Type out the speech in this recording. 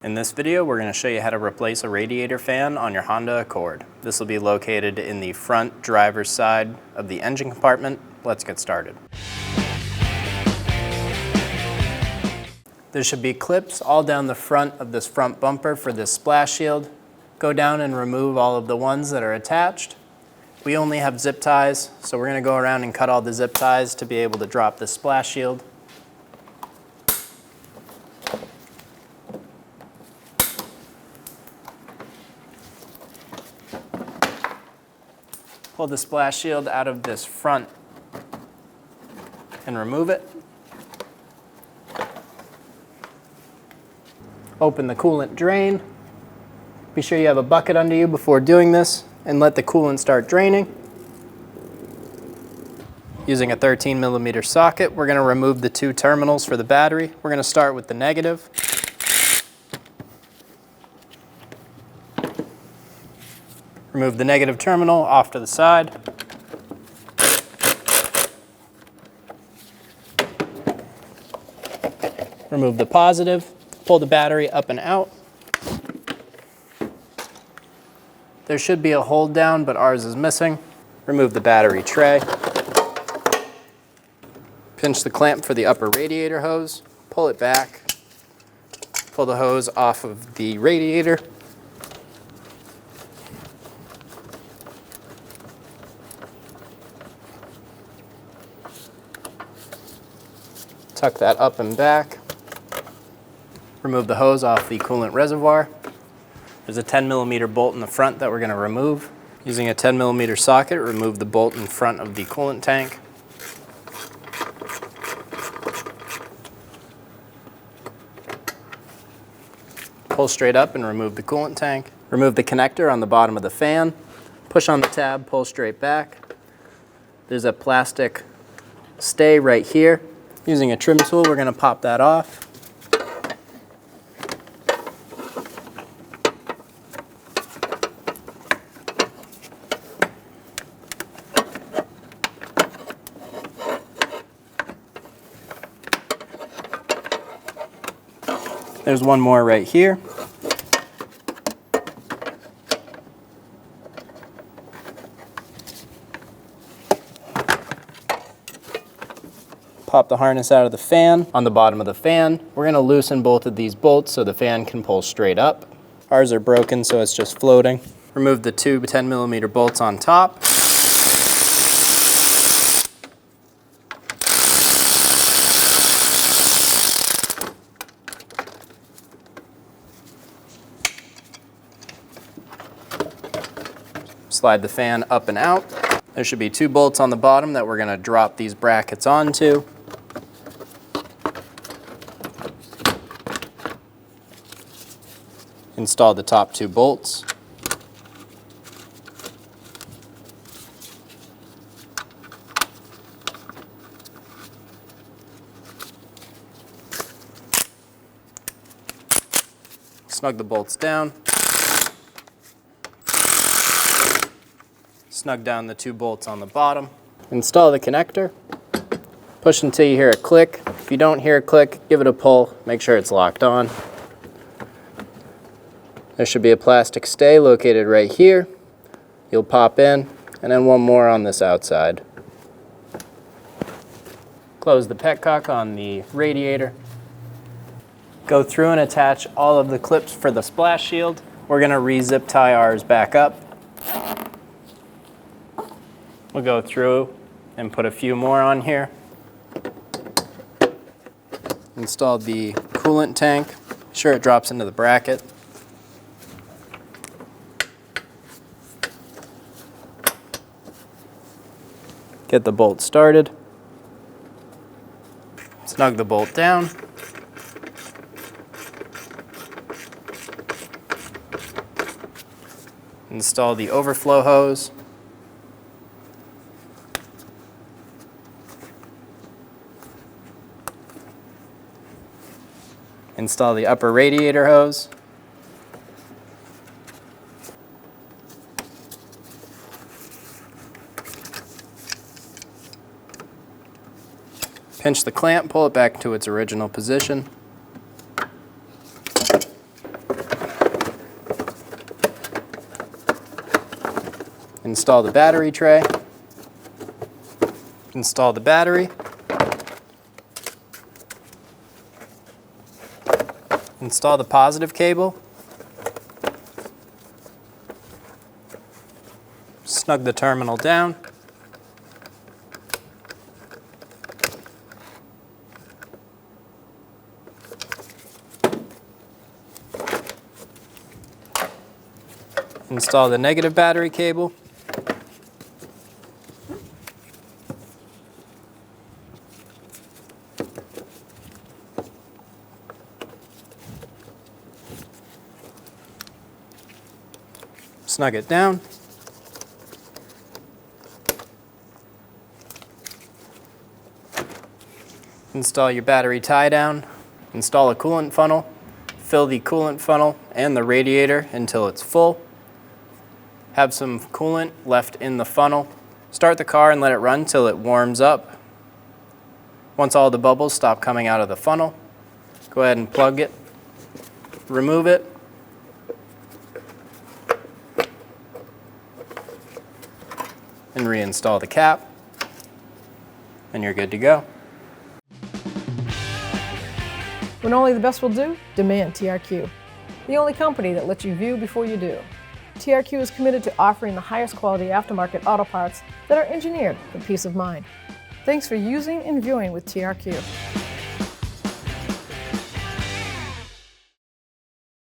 In this video, we're going to show you how to replace a radiator fan on your Honda Accord. This will be located in the front driver's side of the engine compartment. Let's get started. There should be clips all down the front of this front bumper for this splash shield. Go down and remove all of the ones that are attached. We only have zip ties, so we're going to go around and cut all the zip ties to be able to drop the splash shield. Pull the splash shield out of this front and remove it. Open the coolant drain. Be sure you have a bucket under you before doing this and let the coolant start draining. Using a 13mm socket, we're going to remove the two terminals for the battery. We're going to start with the negative. Remove the negative terminal off to the side. Remove the positive. Pull the battery up and out. There should be a hold down, but ours is missing. Remove the battery tray. Pinch the clamp for the upper radiator hose. Pull it back. Pull the hose off of the radiator. Tuck that up and back. Remove the hose off the coolant reservoir. There's a 10mm bolt in the front that we're going to remove. Using a 10mm socket, remove the bolt in front of the coolant tank. Pull straight up and remove the coolant tank. Remove the connector on the bottom of the fan. Push on the tab, pull straight back. There's a plastic stay right here. Using a trim tool, we're going to pop that off. There's one more right here. Pop the harness out of the fan. On the bottom of the fan, we're going to loosen both of these bolts so the fan can pull straight up. Ours are broken, so it's just floating. Remove the two 10mm bolts on top. Slide the fan up and out. There should be two bolts on the bottom that we're going to drop these brackets onto. Install the top two bolts. Snug the bolts down. Snug down the two bolts on the bottom. Install the connector. Push until you hear a click. If you don't hear a click, give it a pull. Make sure it's locked on. There should be a plastic stay located right here. You'll pop in, and then one more on this outside. Close the petcock on the radiator. Go through and attach all of the clips for the splash shield. We're going to re-zip tie ours back up. We'll go through and put a few more on here. Install the coolant tank. Sure it drops into the bracket. Get the bolt started. Snug the bolt down. Install the overflow hose. Install the upper radiator hose. Pinch the clamp, pull it back to its original position. Install the battery tray. Install the battery. Install the positive cable. Snug the terminal down. Install the negative battery cable. Snug it down. Install your battery tie down. Install a coolant funnel. Fill the coolant funnel and the radiator until it's full. Have some coolant left in the funnel. Start the car and let it run till it warms up. Once all the bubbles stop coming out of the funnel, go ahead and plug it, remove it, and reinstall the cap, and you're good to go. When only the best will do, demand TRQ. The only company that lets you view before you do. TRQ is committed to offering the highest quality aftermarket auto parts that are engineered for peace of mind. Thanks for using and viewing with TRQ.